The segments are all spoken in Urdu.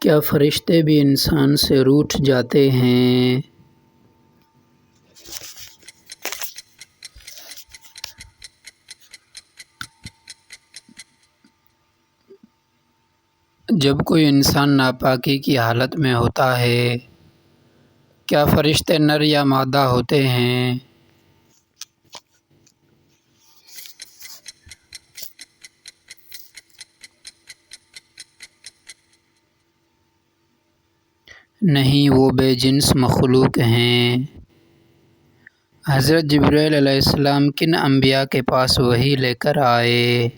کیا فرشتے بھی انسان سے روٹھ جاتے ہیں؟ جب کوئی انسان ناپاکی کی حالت میں ہوتا ہے، کیا فرشتے نر یا مادہ ہوتے ہیں؟ نہیں، وہ بے جنس مخلوق ہیں۔ حضرت جبرائیل علیہ السلام کن انبیاء کے پاس وحی لے کر آئے؟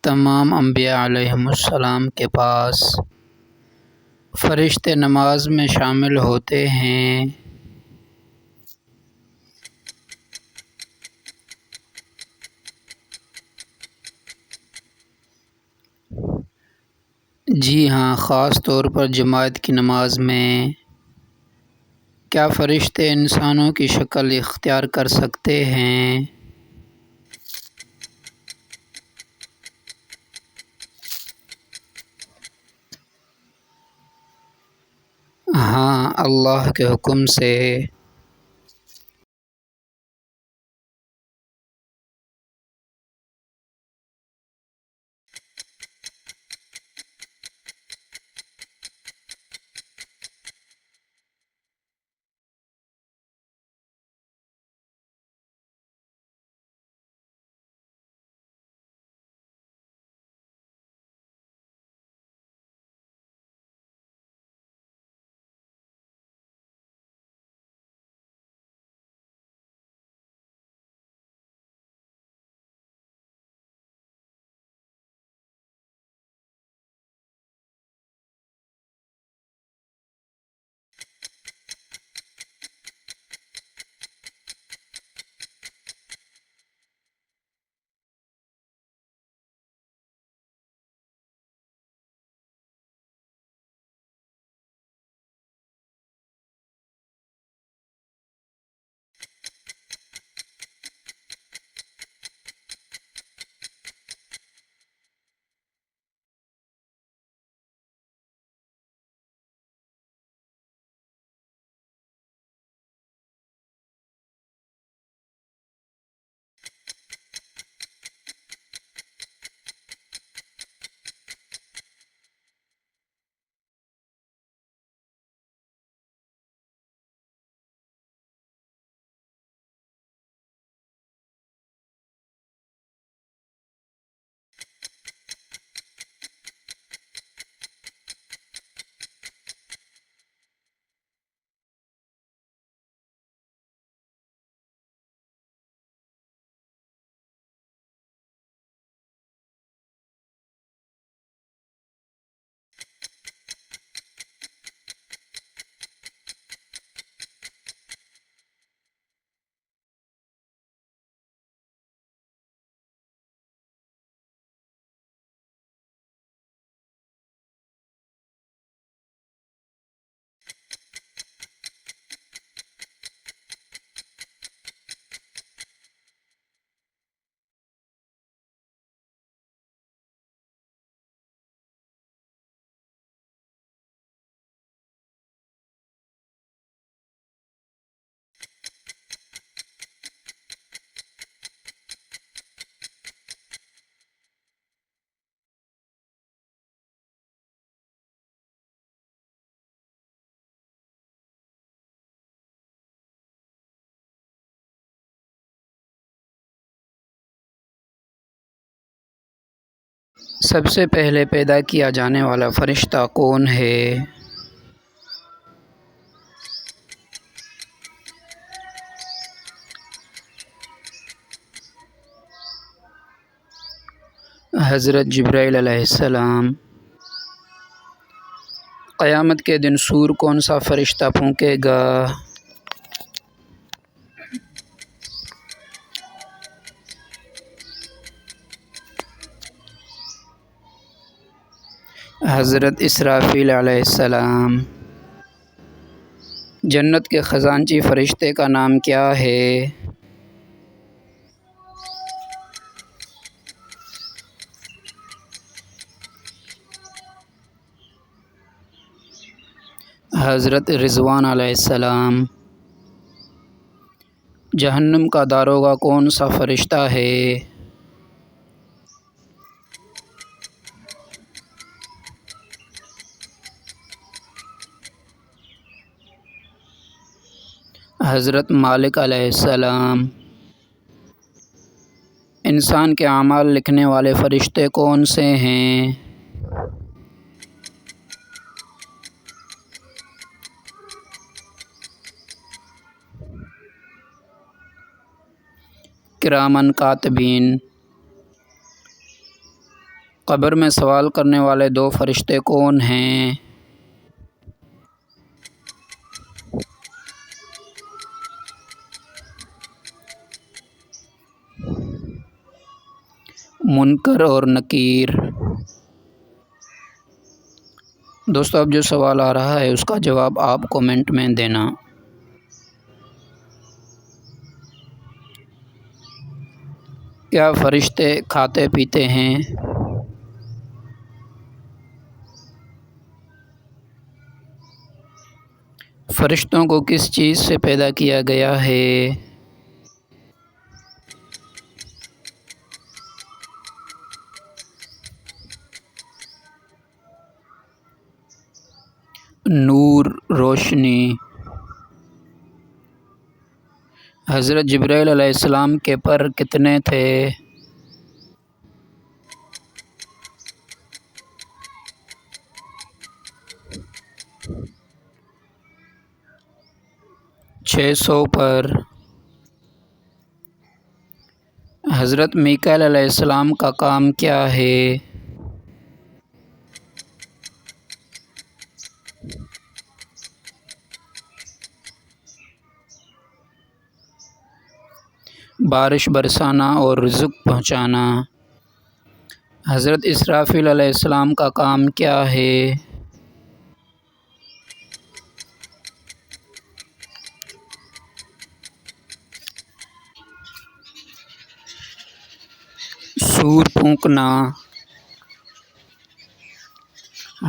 تمام انبیاء علیہم السلام کے پاس۔ فرشتے نماز میں شامل ہوتے ہیں۔ جی ہاں، خاص طور پر جماعت کی نماز میں۔ کیا فرشتے انسانوں کی شکل اختیار کر سکتے ہیں؟ ہاں، اللہ کے حکم سے۔ سب سے پہلے پیدا کیا جانے والا فرشتہ کون ہے؟ حضرت جبرائیل علیہ السلام۔ قیامت کے دن سور کون سا فرشتہ پھونکے گا؟ حضرت اسرافیل علیہ السلام۔ جنت کے خزانچی فرشتے کا نام کیا ہے؟ حضرت رضوان علیہ السلام۔ جہنم کا داروغہ کون سا فرشتہ ہے؟ حضرت مالک علیہ السلام۔ انسان کے اعمال لکھنے والے فرشتے کون سے ہیں؟ کرامن کاتبین۔ قبر میں سوال کرنے والے دو فرشتے کون ہیں؟ منکر اور نکیر۔ دوستو اب جو سوال آ رہا ہے اس کا جواب آپ کومنٹ میں دینا۔ کیا فرشتے کھاتے پیتے ہیں؟ فرشتوں کو کس چیز سے پیدا کیا گیا ہے؟ 'نور'، روشنی۔ حضرت جبرائیل علیہ السلام کے پر کتنے تھے؟ 600 پر۔ حضرت میکائیل علیہ السلام کا کام کیا ہے؟ بارش برسانا اور رزق پہنچانا۔ حضرت اسرافیل علیہ السلام کا کام کیا ہے؟ سور پھونکنا۔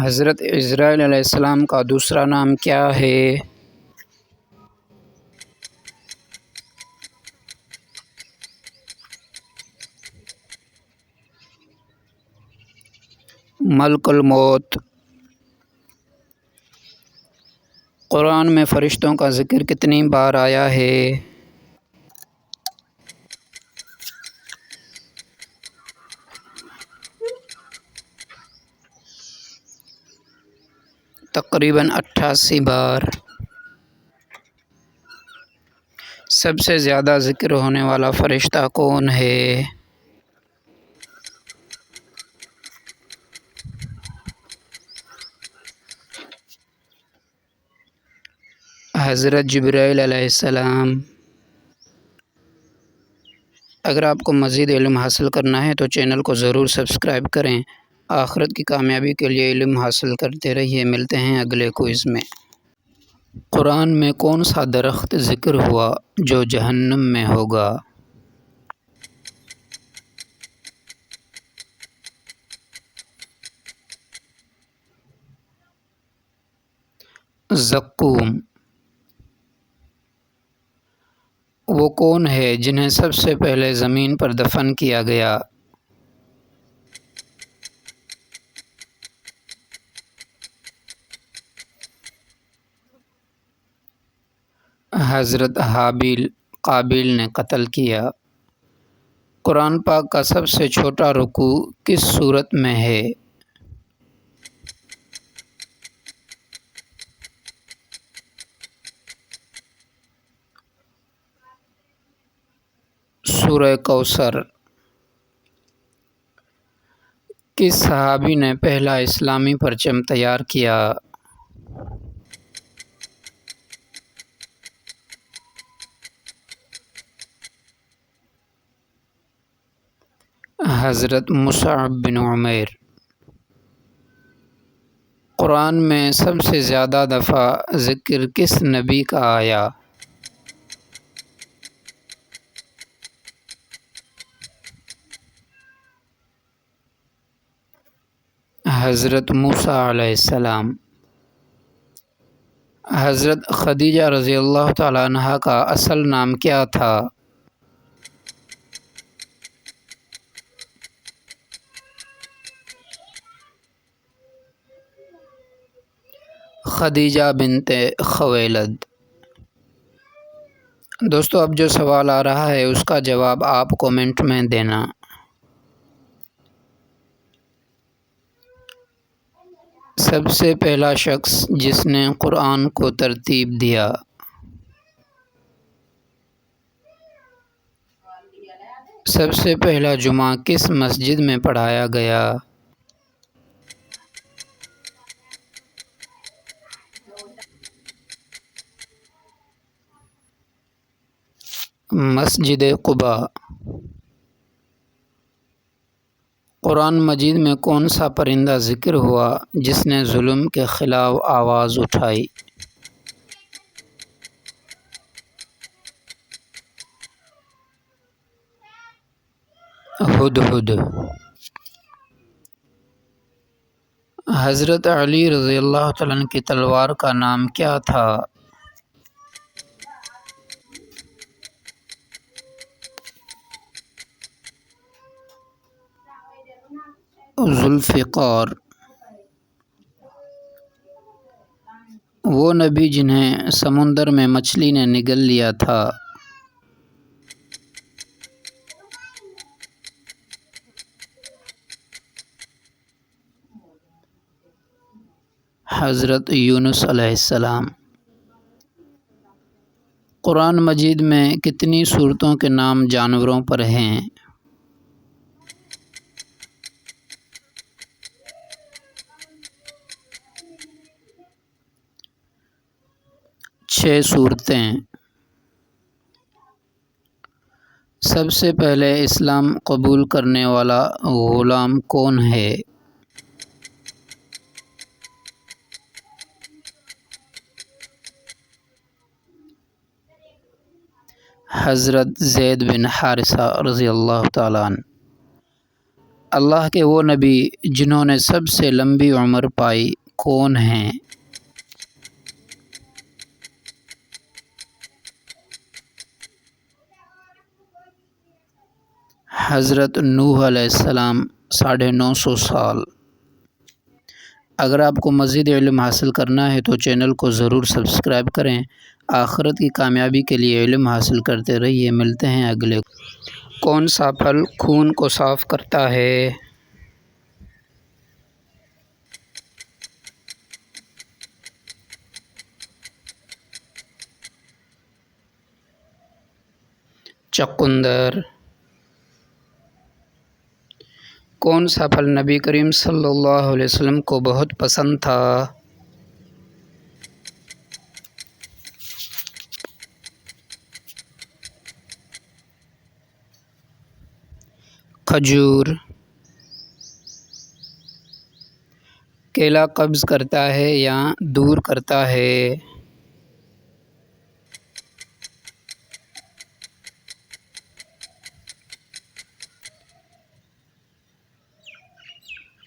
حضرت عزرائیل علیہ السلام کا دوسرا نام کیا ہے؟ ملک الموت۔ قرآن میں فرشتوں کا ذکر کتنی بار آیا ہے؟ تقریباً 88 بار۔ سب سے زیادہ ذکر ہونے والا فرشتہ کون ہے؟ حضرت جبرائیل علیہ السلام۔ اگر آپ کو مزید علم حاصل کرنا ہے تو چینل کو ضرور سبسکرائب کریں۔ آخرت کی کامیابی کے لیے علم حاصل کرتے رہیے۔ ملتے ہیں اگلے کوئز میں۔ قرآن میں کون سا درخت ذکر ہوا جو جہنم میں ہوگا؟ زقوم۔ وہ کون ہے جنہیں سب سے پہلے زمین پر دفن کیا گیا؟ حضرت حابیل قابیل نے قتل کیا۔ قرآن پاک کا سب سے چھوٹا رکوع کس سورت میں ہے؟ سورہ کوثر۔ کس صحابی نے پہلا اسلامی پرچم تیار کیا؟ حضرت مصعب بن عمیر۔ قرآن میں سب سے زیادہ دفعہ ذکر کس نبی کا آیا؟ حضرت موسیٰ علیہ السلام۔ حضرت خدیجہ رضی اللہ تعالیٰ عنہا کا اصل نام کیا تھا؟ خدیجہ بنت خویلد۔ دوستو اب جو سوال آ رہا ہے اس کا جواب آپ کومنٹ میں دینا۔ سب سے پہلا شخص جس نے قرآن کو ترتیب دیا؟ سب سے پہلا جمعہ کس مسجد میں پڑھایا گیا؟ مسجد قباء۔ قرآن مجید میں کون سا پرندہ ذکر ہوا جس نے ظلم کے خلاف آواز اٹھائی؟ ہدہد۔ حضرت علی رضی اللہ تعالیٰ عنہ کی تلوار کا نام کیا تھا؟ ذوالفقار۔ وہ نبی جنہیں سمندر میں مچھلی نے نگل لیا تھا؟ حضرت یونس علیہ السلام۔ قرآن مجید میں کتنی صورتوں کے نام جانوروں پر ہیں؟ 6 صورتیں۔ سب سے پہلے اسلام قبول کرنے والا غلام کون ہے؟ حضرت زید بن حارثہ رضی اللہ تعالیٰ عنہ۔ اللہ کے وہ نبی جنہوں نے سب سے لمبی عمر پائی کون ہیں؟ حضرت نوح علیہ السلام 950 سال۔ اگر آپ کو مزید علم حاصل کرنا ہے تو چینل کو ضرور سبسکرائب کریں۔ آخرت کی کامیابی کے لیے علم حاصل کرتے رہیے۔ ملتے ہیں اگلے۔ کون سا پھل خون کو صاف کرتا ہے؟ چقندر۔ کون سا پھل نبی کریم صلی اللہ علیہ وسلم کو بہت پسند تھا؟ کھجور۔ کیلا قبض کرتا ہے یا دور کرتا ہے؟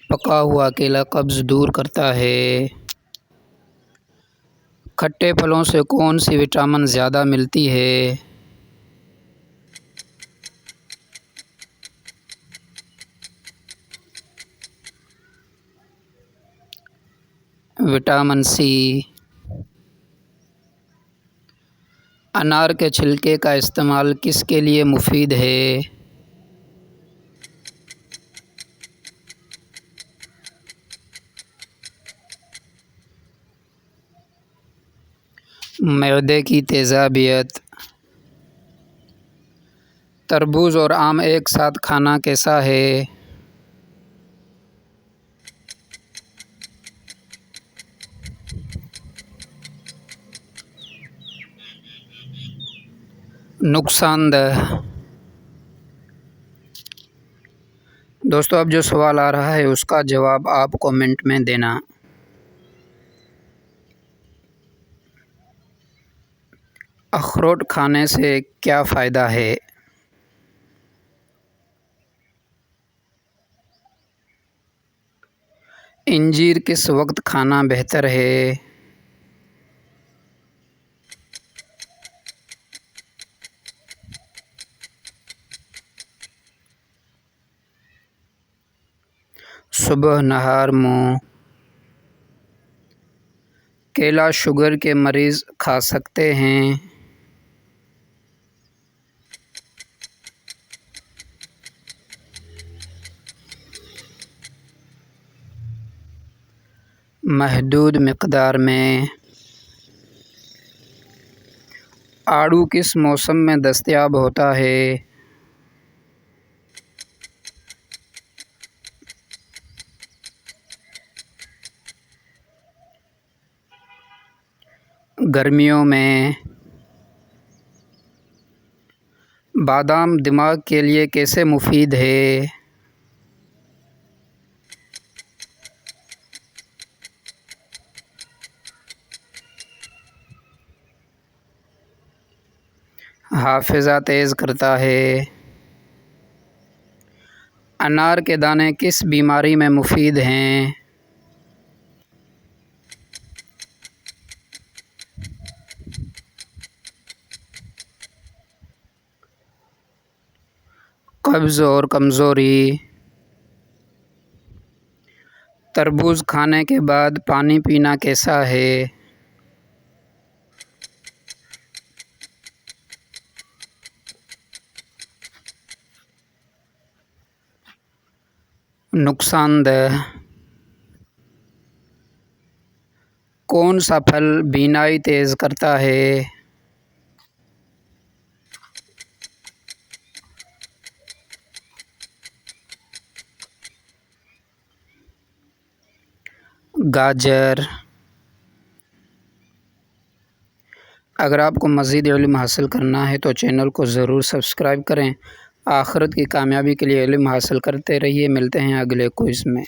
پکا ہوا کیلا قبض دور کرتا ہے۔ کھٹے پھلوں سے کون سی وٹامن زیادہ ملتی ہے؟ Vitamin C. انار کے چھلکے کا استعمال کس کے لیے مفید ہے؟ معدے کی تیزابیت۔ تربوز اور آم ایک ساتھ کھانا کیسا ہے؟ نقصان دہ۔ دوستو اب جو سوال آ رہا ہے اس کا جواب آپ کومنٹ میں دینا۔ اخروٹ کھانے سے کیا فائدہ ہے؟ انجیر کس وقت کھانا بہتر ہے؟ صبح نہار منہ۔ کیلا شوگر کے مریض کھا سکتے ہیں۔ محدود مقدار میں۔ آڑو کس موسم میں دستیاب ہوتا ہے؟ گرمیوں میں۔ بادام دماغ کے لیے کیسے مفید ہے؟ حافظہ تیز کرتا ہے۔ انار کے دانے کس بیماری میں مفید ہیں؟ قبض اور کمزوری۔ تربوز کھانے کے بعد پانی پینا کیسا ہے؟ نقصان دہ۔ کون سا پھل بینائی تیز کرتا ہے؟ گاجر۔ اگر آپ کو مزید علم حاصل کرنا ہے تو چینل کو ضرور سبسکرائب کریں۔ آخرت کی کامیابی کے لیے علم حاصل کرتے رہیے۔ ملتے ہیں اگلے کوئز میں۔